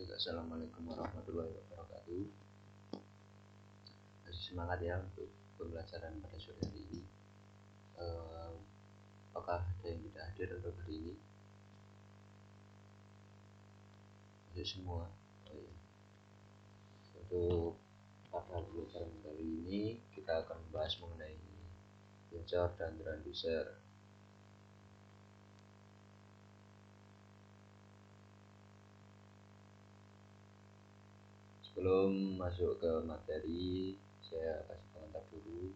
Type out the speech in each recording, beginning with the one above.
Baik, assalamualaikum warahmatullahi wabarakatuh. Masih semangat ya untuk pembelajaran pada sore hari ini. Apakah ada yang tidak hadir untuk hari ini? Hadir semua. Untuk pada pembelajaran kali ini kita akan membahas mengenai sensor dan transducer. Sebelum masuk ke materi, saya kasih pengantar dulu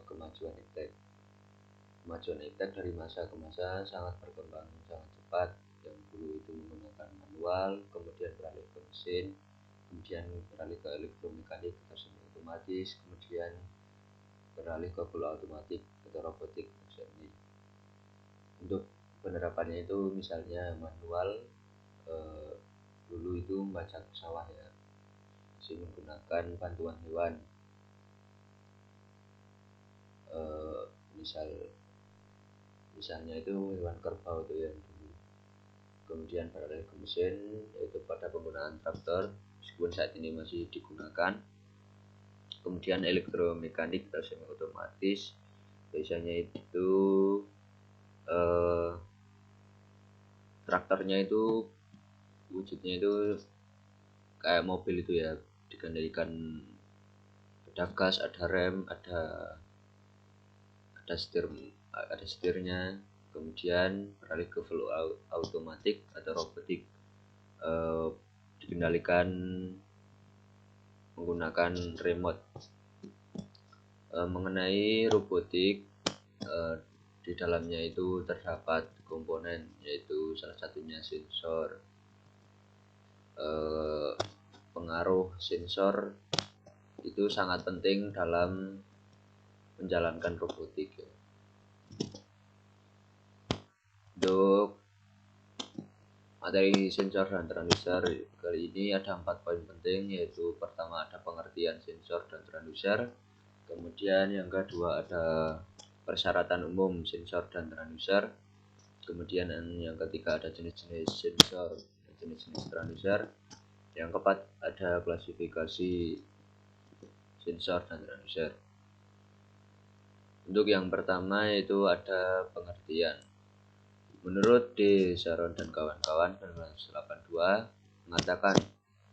kemajuan iptek. Kemajuan iptek dari masa ke masa sangat berkembang sangat cepat. Yang dulu itu menggunakan manual, kemudian beralih ke mesin, kemudian beralih ke elektromekanik atau semi otomatis, kemudian beralih ke full otomatik atau robotik. Untuk penerapannya itu misalnya manual, dulu itu membaca sawah ya, masih menggunakan bantuan hewan, misalnya itu hewan kerbau itu yang dulu. Kemudian beralih ke mesin, yaitu pada penggunaan traktor, meskipun saat ini masih digunakan. Kemudian elektromekanik atau semi otomatis, biasanya itu traktornya itu wujudnya itu kayak mobil itu ya, dikendalikan ada gas, ada rem, ada setirnya. Kemudian beralih ke full automatic atau robotik, dikendalikan menggunakan remote. Mengenai robotik, di dalamnya itu terdapat komponen, yaitu salah satunya sensor. Pengaruh sensor itu sangat penting dalam menjalankan robotik ya. Untuk materi sensor dan transducer kali ini ada 4 poin penting, yaitu pertama ada pengertian sensor dan transducer, kemudian yang kedua ada persyaratan umum sensor dan transducer, kemudian yang ketiga ada jenis-jenis sensor dan jenis-jenis transducer, yang keempat ada klasifikasi sensor dan transducer. Untuk yang pertama itu ada pengertian. Menurut D. Sharon dan kawan-kawan 1982 mengatakan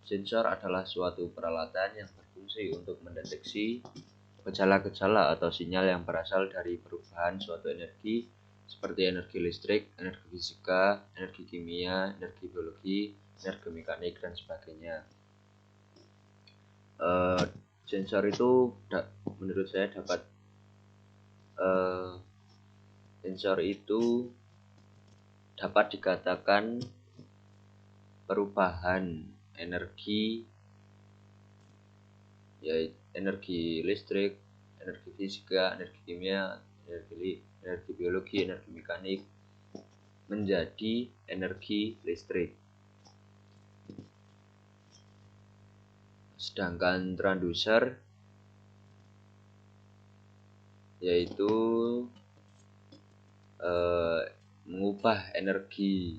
sensor adalah suatu peralatan yang berfungsi untuk mendeteksi gejala-gejala atau sinyal yang berasal dari perubahan suatu energi seperti energi listrik, energi fisika, energi kimia, energi biologi, energi mekanik, dan sebagainya. Sensor itu menurut saya dapat dikatakan perubahan energi, yaitu energi listrik, energi fisika, energi kimia, energi biologi, energi mekanik menjadi energi listrik. Sedangkan transducer yaitu mengubah energi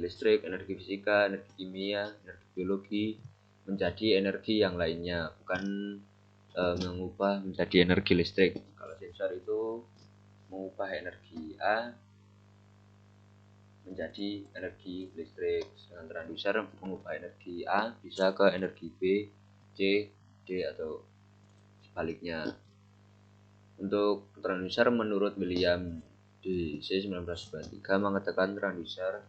listrik, energi fisika, energi kimia, energi biologi menjadi energi yang lainnya, bukan mengubah menjadi energi listrik. Kalau sensor itu mengubah energi A menjadi energi listrik, sedangkan transducer mengubah energi A bisa ke energi B, C, D atau sebaliknya. Untuk transducer menurut William D.C. 1993 mengatakan transducer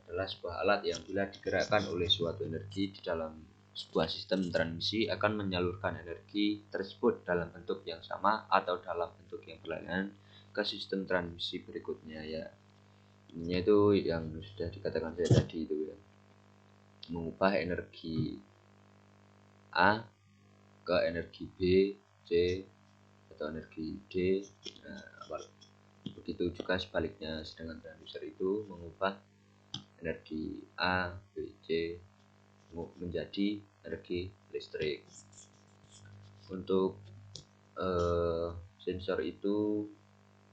adalah sebuah alat yang bila digerakkan oleh suatu energi di dalam sebuah sistem transmisi akan menyalurkan energi tersebut dalam bentuk yang sama atau dalam bentuk yang berlawanan ke sistem transmisi berikutnya ya. Ini itu yang sudah dikatakan saya tadi itu ya, mengubah energi A ke energi B, C atau energi D. Begitu juga sebaliknya, sedangkan transducer itu mengubah energi A, B, C menjadi energi listrik. Untuk sensor itu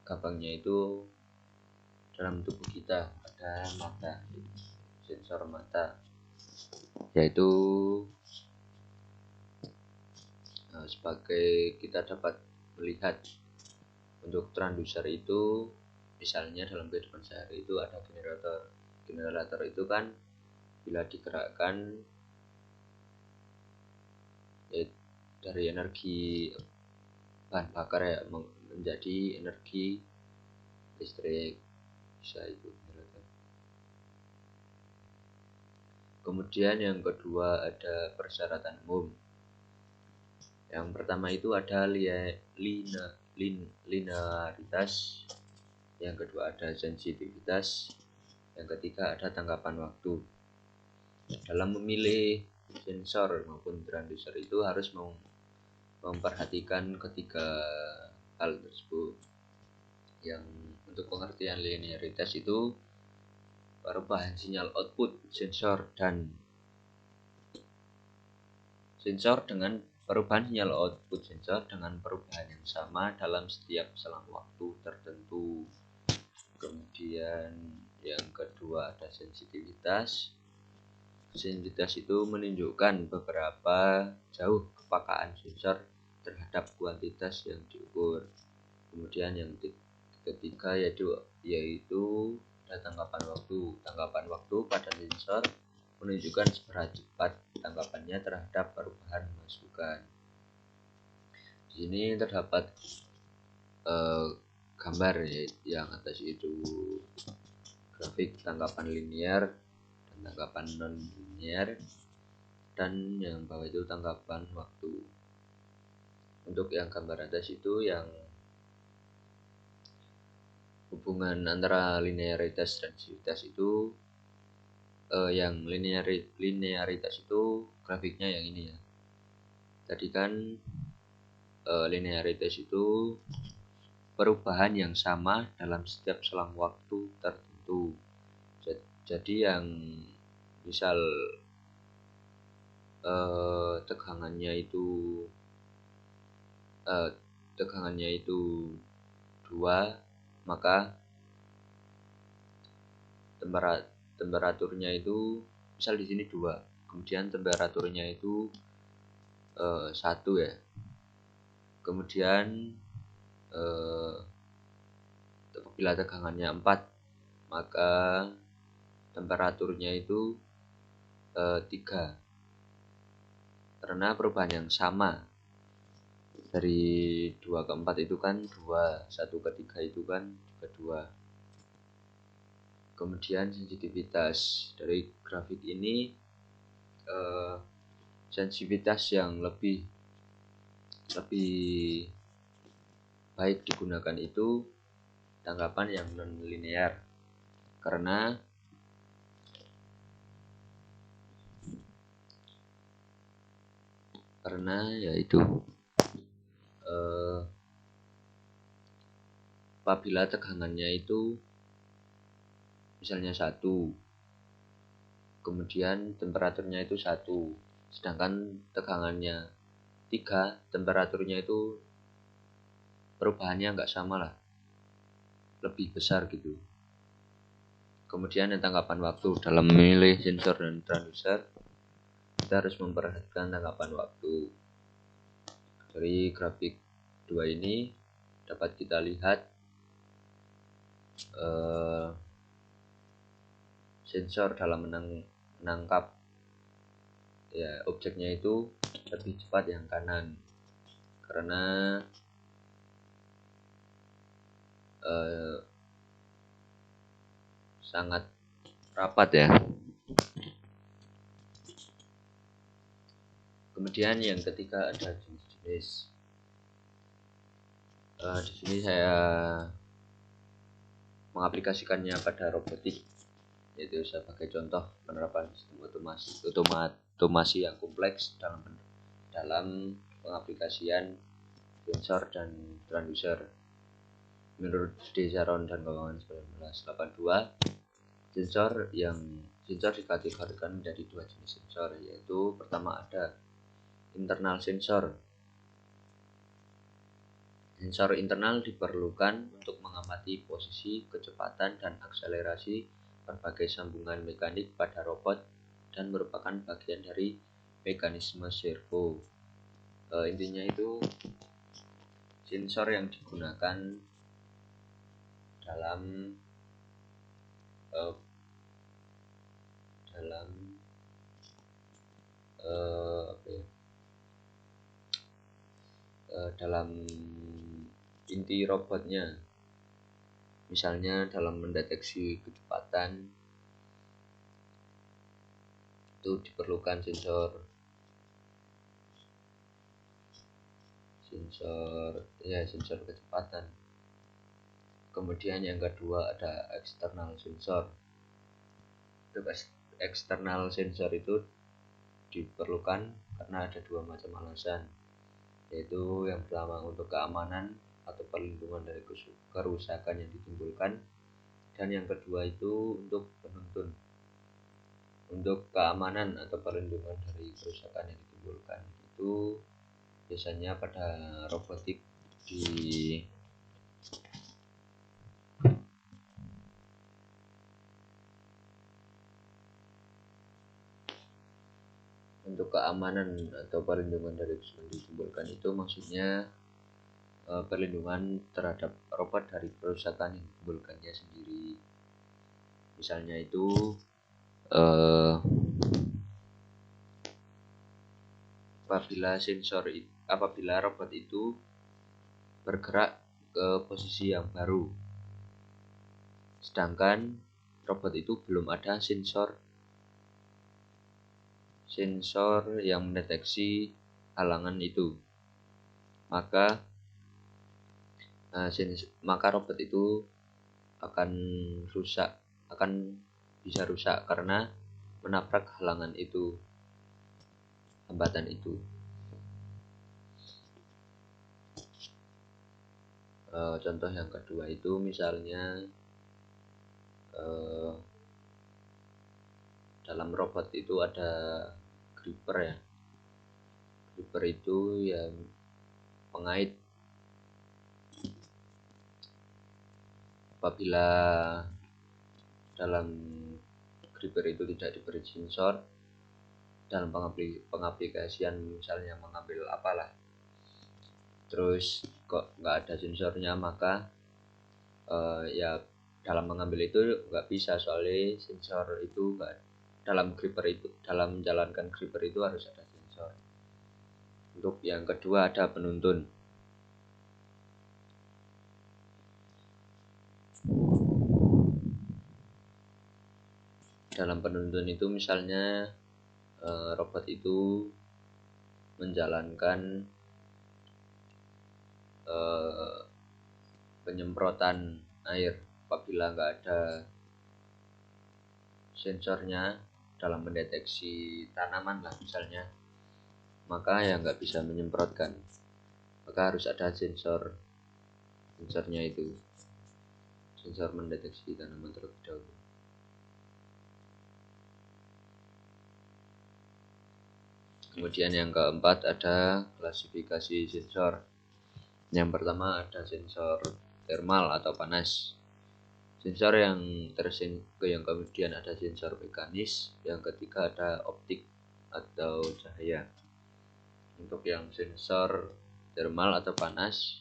gampangnya itu dalam tubuh kita ada mata, sensor mata, yaitu sebagai kita dapat melihat. Untuk transducer itu misalnya dalam kehidupan sehari itu ada generator itu kan bila digerakkan dari energi bahan bakar ya menjadi energi listrik, bisa itu generator. Kemudian yang kedua ada persyaratan umum. Yang pertama itu ada linearitas, yang kedua ada sensitivitas, yang ketiga ada tangkapan waktu. Dalam memilih sensor maupun transducer itu harus memperhatikan ketiga hal tersebut. Yang untuk pengertian linearitas itu perubahan sinyal output sensor dengan perubahan sinyal output sensor dengan perubahan yang sama dalam setiap selang waktu tertentu. Kemudian yang kedua ada sensitivitas. Sensitivitas itu menunjukkan beberapa jauh kepekaan sensor terhadap kuantitas yang diukur. Kemudian yang ketiga yaitu ada tangkapan waktu. Tangkapan waktu pada sensor menunjukkan seberapa cepat tangkapannya terhadap perubahan masukan. Di sini terdapat gambar yang atas itu grafik tangkapan linear dan tangkapan non linear, dan yang bawah itu tangkapan waktu. Untuk yang gambar atas itu yang hubungan antara linearitas dan sensitivitas itu yang linearitas itu grafiknya yang ini ya. Tadi kan linearitas itu perubahan yang sama dalam setiap selang waktu tertentu. Jadi yang misal tegangannya itu 2, maka temperaturnya itu misal di sini 2, kemudian temperaturnya itu 1 ya. Kemudian bila tegangannya 4, maka temperaturnya itu 3, karena perubahan yang sama dari 2 ke 4 itu kan 2, 1 ke 3 itu kan juga 2. Kemudian sensitivitas dari grafik ini, sensitivitas yang lebih baik digunakan itu tangkapan yang non linear, karena yaitu apabila tegangannya itu misalnya 1, kemudian temperaturnya itu 1, sedangkan tegangannya 3, temperaturnya itu perubahannya nggak sama lah, lebih besar gitu. Kemudian tangkapan waktu dalam memilih sensor dan transducer, kita harus memperhatikan tangkapan waktu. Dari grafik 2 ini dapat kita lihat sensor dalam menangkap ya objeknya itu lebih cepat yang kanan, karena sangat rapat ya. Kemudian yang ketiga ada jenis-jenis. Di sini saya mengaplikasikannya pada robotik, yaitu sebagai contoh penerapan sistem otomasi yang kompleks dalam pengaplikasian sensor dan transducer. Menurut D. Sharon dan kawan 1982, sensor dikategorikan menjadi 2 jenis sensor, yaitu pertama ada internal sensor. Sensor internal diperlukan untuk mengamati posisi, kecepatan, dan akselerasi berbagai sambungan mekanik pada robot dan merupakan bagian dari mekanisme servo. Intinya itu sensor yang digunakan dalam uh, dalam inti robotnya. Misalnya dalam mendeteksi kecepatan itu diperlukan sensor kecepatan. Kemudian yang kedua ada eksternal sensor. Eksternal sensor itu diperlukan karena ada dua macam alasan, yaitu yang pertama untuk keamanan atau perlindungan dari kerusakan yang ditimbulkan, dan yang kedua itu untuk penuntun. Untuk keamanan atau perlindungan dari kerusakan yang ditimbulkan itu biasanya pada robotik untuk keamanan atau perlindungan dari kerusakan yang ditimbulkan itu maksudnya perlindungan terhadap robot dari kerusakan yang ditimbulkannya sendiri. Misalnya itu apabila robot itu bergerak ke posisi yang baru, sedangkan robot itu belum ada sensor yang mendeteksi halangan itu, maka robot itu akan bisa rusak karena menabrak hambatan itu. Contoh yang kedua itu misalnya dalam robot itu ada gripper ya. Gripper itu yang pengait. Apabila dalam gripper itu tidak diberi sensor dalam pengaplikasian, misalnya mengambil apalah, terus kok nggak ada sensornya, maka ya dalam mengambil itu nggak bisa, soalnya sensor itu nggak dalam menjalankan gripper itu harus ada sensor. Untuk yang kedua ada penuntun. Dalam penuntun itu misalnya robot itu menjalankan penyemprotan air. Apabila nggak ada sensornya dalam mendeteksi tanaman lah misalnya, maka ya nggak bisa menyemprotkan, maka harus ada sensornya itu, sensor mendeteksi tanaman terlebih dahulu. Kemudian yang keempat ada klasifikasi sensor. Yang pertama ada sensor thermal atau panas. Sensor yang kemudian ada sensor mekanis. Yang ketiga ada optik atau cahaya. Untuk yang sensor thermal atau panas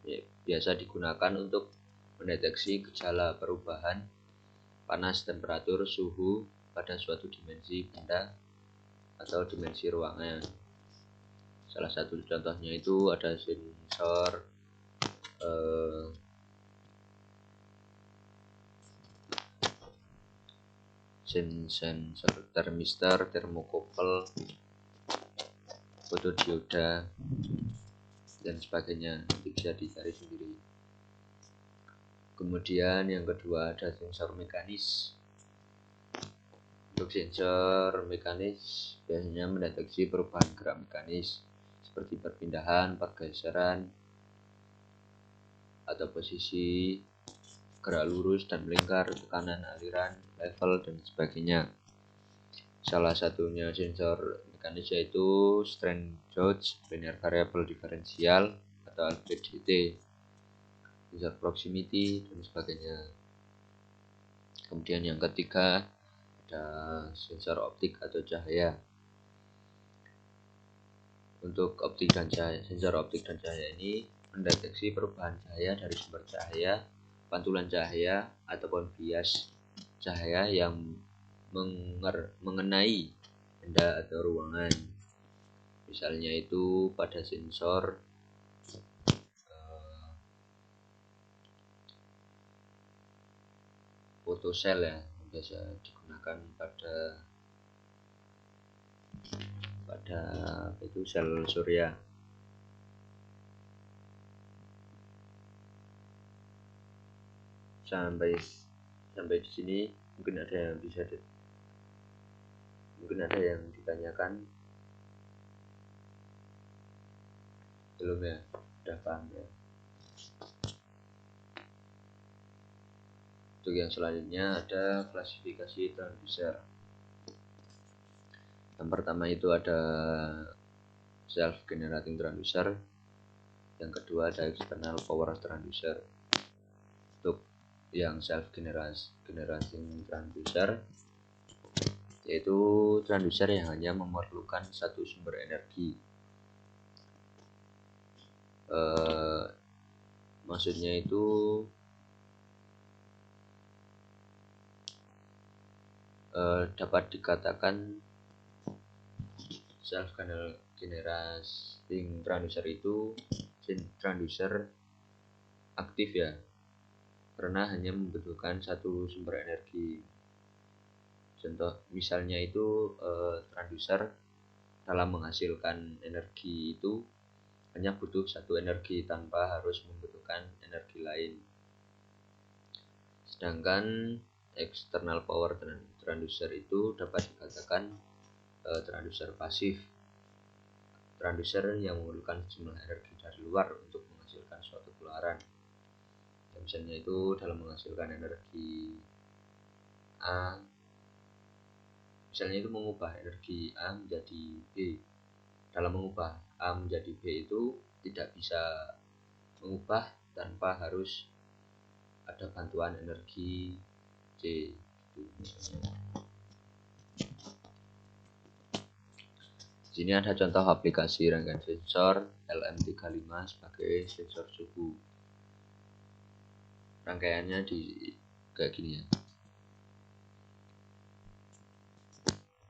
ya, biasa digunakan untuk mendeteksi gejala perubahan panas, temperatur, suhu pada suatu dimensi benda atau dimensi ruangan. Salah satu contohnya itu ada sensor termistor, termokouple, fotodioda dan sebagainya, bisa dicari sendiri. Kemudian yang kedua ada sensor mekanis. Untuk sensor mekanis biasanya mendeteksi perubahan gerak mekanis seperti perpindahan, pergeseran, atau posisi gerak lurus dan melingkar, tekanan, aliran, level, dan sebagainya. Salah satunya sensor mekanis yaitu strain gauge, linear variable differential atau LVDT, sensor proximity, dan sebagainya. Kemudian yang ketiga ada sensor optik atau cahaya. Untuk optik dan cahaya, sensor optik dan cahaya ini mendeteksi perubahan cahaya dari sumber cahaya, pantulan cahaya, ataupun bias cahaya yang mengenai benda atau ruangan. Misalnya itu pada sensor fotosel ya, biasa digunakan pada itu sel surya. Sampai di sini mungkin ada yang ditanyakan belum ya? Udah paham ya? Untuk yang selanjutnya ada klasifikasi transducer. Yang pertama itu ada self generating transducer. Yang kedua ada external power transducer. Untuk yang self generating transducer yaitu transducer yang hanya memerlukan satu sumber energi. Maksudnya itu dapat dikatakan self generating transducer itu transducer aktif ya, karena hanya membutuhkan satu sumber energi. Contoh misalnya itu transducer dalam menghasilkan energi itu hanya butuh satu energi tanpa harus membutuhkan energi lain. Sedangkan external power transducer itu dapat dikatakan transducer pasif, transducer yang memerlukan sejumlah energi dari luar untuk menghasilkan suatu keluaran. Misalnya itu dalam menghasilkan energi A, misalnya itu mengubah energi A menjadi B. Dalam mengubah A menjadi B itu tidak bisa mengubah tanpa harus ada bantuan energi C gitu. Di sini ada contoh aplikasi rangkaian sensor LM35 sebagai sensor suhu. Rangkaiannya kayak gini ya.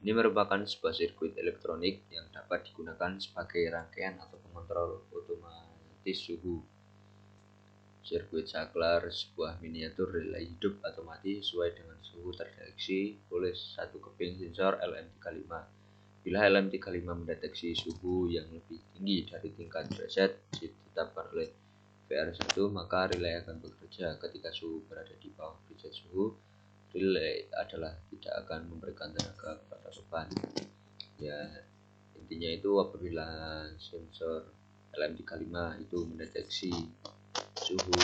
Ini merupakan sebuah sirkuit elektronik yang dapat digunakan sebagai rangkaian atau pengontrol otomatis suhu. Sirkuit saklar sebuah miniatur relay hidup otomatis sesuai dengan suhu terdeteksi oleh satu keping sensor LM35. Bila LM35 mendeteksi suhu yang lebih tinggi dari tingkat preset ditetapkan oleh VR1, maka relay akan bekerja. Ketika suhu berada di bawah preset suhu, relay adalah tidak akan memberikan tenaga kepada beban. Ya, intinya itu apabila sensor LM35 itu mendeteksi suhu,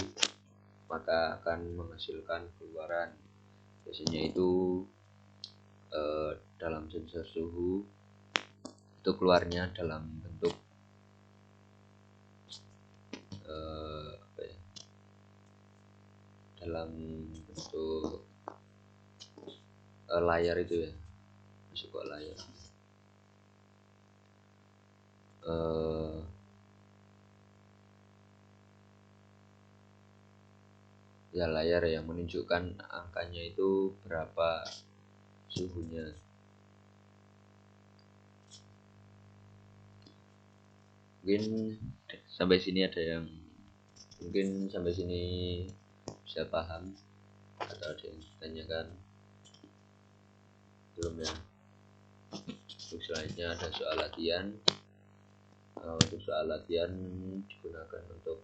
maka akan menghasilkan keluaran. Biasanya itu dalam sensor suhu itu keluarnya dalam bentuk layar itu ya, masuk ke layar. Ya layar yang menunjukkan angkanya itu berapa suhunya. Mungkin sampai sini bisa paham atau ada yang ditanyakan belum ya? Untuk selanjutnya ada soal latihan. Untuk soal latihan digunakan untuk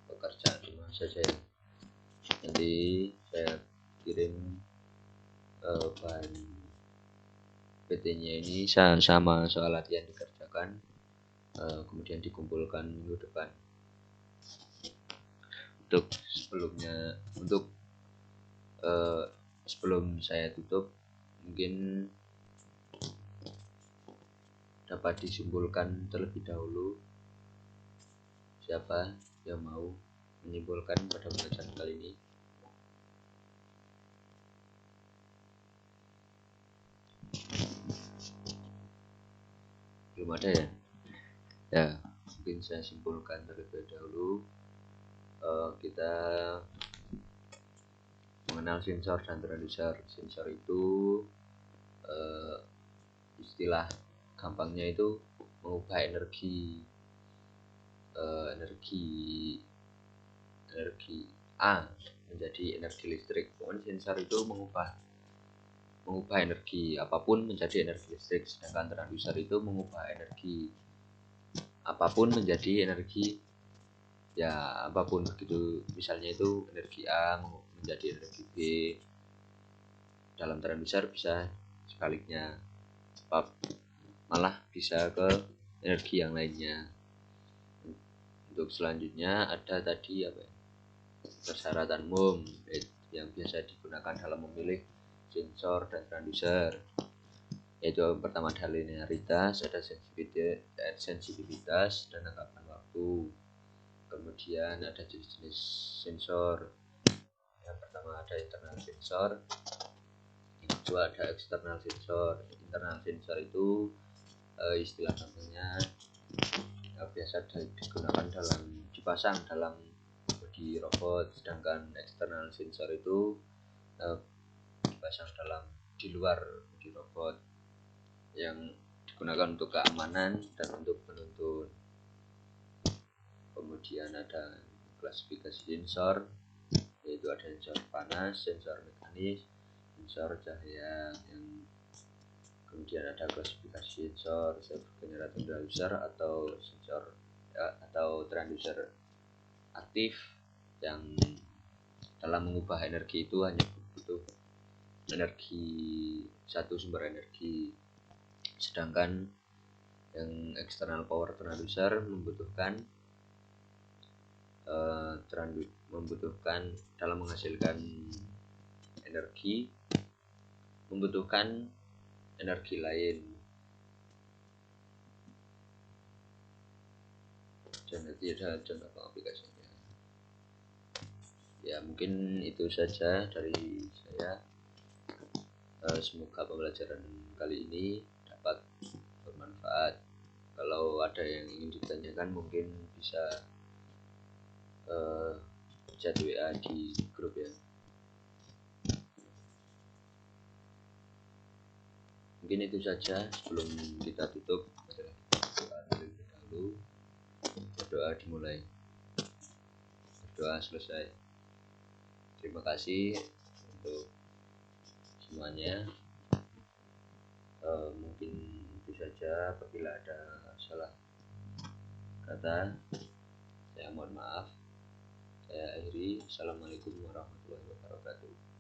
pekerjaan rumah saja ya. Nanti saya kirim bahan PT-nya ini sama soal latihan dikerjakan, kemudian dikumpulkan minggu depan. Sebelum saya tutup, mungkin dapat disimpulkan terlebih dahulu siapa yang mau menyimpulkan pada pelajaran kali ini. belum ada ya. Ya, mungkin saya simpulkan terlebih dahulu. Kita mengenal sensor dan transducer. Sensor itu istilah gampangnya itu mengubah energi A menjadi energi listrik. Pokoknya sensor itu mengubah energi apapun menjadi energi listrik, sedangkan transducer itu mengubah energi apapun menjadi energi ya apapun begitu. Misalnya itu energi A menjadi energi B. Dalam transducer bisa sebaliknya, malah bisa ke energi yang lainnya. Untuk selanjutnya ada tadi apa ya, persyaratan umum yang biasa digunakan dalam memilih sensor dan transducer, yaitu pertama ada linearitas, ada sensitivitas dan tanggapan waktu. Kemudian ada jenis-jenis sensor. Yang pertama ada internal sensor, yang kedua ada eksternal sensor. Internal sensor itu istilah namanya biasa digunakan dipasang dalam bodi robot, sedangkan eksternal sensor itu dipasang di luar bodi robot yang digunakan untuk keamanan dan untuk penuntun. Kemudian ada klasifikasi sensor, yaitu ada sensor panas, sensor mekanis, sensor cahaya. Kemudian ada klasifikasi sensor generator transducer atau sensor atau transducer aktif, yang dalam mengubah energi itu hanya butuh sumber energi, sedangkan yang external power transducer membutuhkan dalam menghasilkan energi membutuhkan energi lain. Dan nanti ada contoh pengaplikasiannya. Ya mungkin itu saja dari saya. Semoga pembelajaran kali ini dapat bermanfaat. Kalau ada yang ingin ditanyakan mungkin bisa chat WA di grup ya. Mungkin itu saja. Sebelum kita tutup, berdoa dimulai, berdoa selesai. Terima kasih untuk semuanya. Mungkin itu saja. Apabila ada salah kata, saya mohon maaf. Saya akhiri. Assalamualaikum warahmatullahi wabarakatuh.